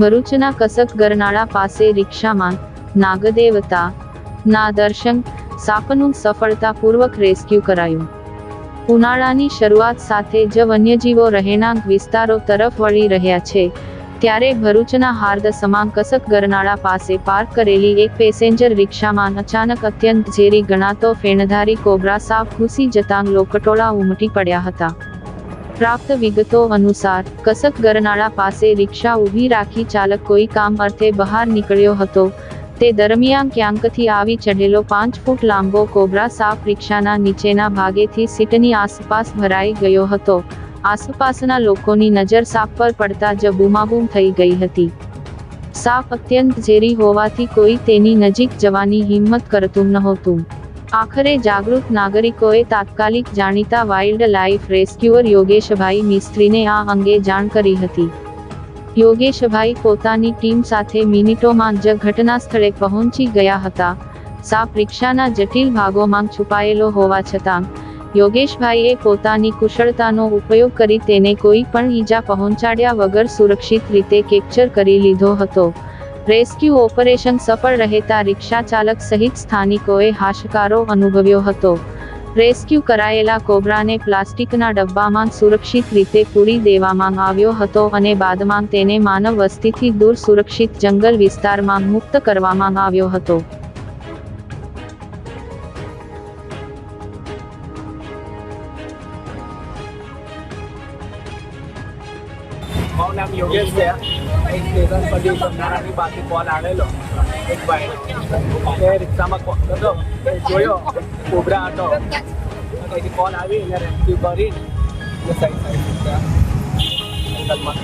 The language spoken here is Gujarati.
ભરૂચના કસક ગરનાળા પાસે રિક્ષામાં નાગદેવતા દર્શન સાપનું સફળતાપૂર્વક રેસ્ક્યુ કરાયું। ઉનાળાની શરૂઆત સાથે જ વન્યજીવો રહેણાંક વિસ્તારો તરફ વળી રહ્યા છે, ત્યારે ભરૂચના હાર્દસમાં કસક ગરનાળા પાસે પાર્ક કરેલી એક પેસેન્જર રિક્ષામાં અચાનક અત્યંત ઝેરી ગણાતો ફેણધારી કોબ્રા સાપ ઘૂસી જતાં લોકટોળા ઉમટી પડ્યા હતા। પ્રાપ્ત વિગતો અનુસાર કસક ગરનાળા પાસે રિક્ષા ઊભી રાખી ચાલક કોઈ કામ અર્થે બહાર નીકળ્યો હતો। તે દરમિયાન ક્યાંકથી આવી ચઢેલો 5 ફૂટ લાંબો કોબ્રા સાપ રિક્ષાના નીચેના ભાગેથી સીટની આસપાસ ભરાઈ ગયો હતો। આસપાસના લોકોની નજર સાપ પર પડતા જ બૂમાબૂમ થઈ ગઈ હતી। સાપ અત્યંત ઝેરી હોવાથી કોઈ તેની નજીક જવાની હિંમત કરતું નહોતું। આખરે જાગૃત નાગરિકોએ તાત્કાલિક જાણીતા વાઇલ્ડ લાઇફ રેસ્ક્યુઅર યોગેશભાઈ મિસ્ત્રીને આ અંગે જાણ કરી હતી। યોગેશભાઈ પોતાની ટીમ સાથે મિનિટોમાં જ ઘટના સ્થળે પહોંચી ગયા હતા। સાપ રિક્ષાના જટિલ ભાગોમાં છુપાયેલો હોવા છતાં યોગેશભાઈએ પોતાની કુશળતાનો ઉપયોગ કરી તેને કોઈ પણ ઈજા પહોંચાડ્યા વગર સુરક્ષિત રીતે કેપ્ચર કરી લીધો હતો। રેસ્ક્યુ ઓપરેશન સફળ રહેતા રિક્ષા ચાલક સહિત સ્થાનિકોએ હાશકારો અનુભવ્યો હતો। રેસ્ક્યુ કરાયેલા કોબ્રાને પ્લાસ્ટિકના ડબ્બામાં સુરક્ષિત રીતે પૂરી દેવામાં આવ્યો હતો અને બાદમાં તેને માનવ વસ્તીથી દૂર સુરક્ષિત જંગલ વિસ્તારમાં મુક્ત કરવામાં આવ્યો હતો। મારું નામ યોગેશ છે। એક સ્ટેશન પરથી ગરનાળાની પાસે કોલ આવેલો એક ભાઈ રિક્ષામાં હતો, જોયો કોબ્રા હતો, ત્યાંથી કોલ આવી એને રેસ્ક્યુ કરી જંગલમાં।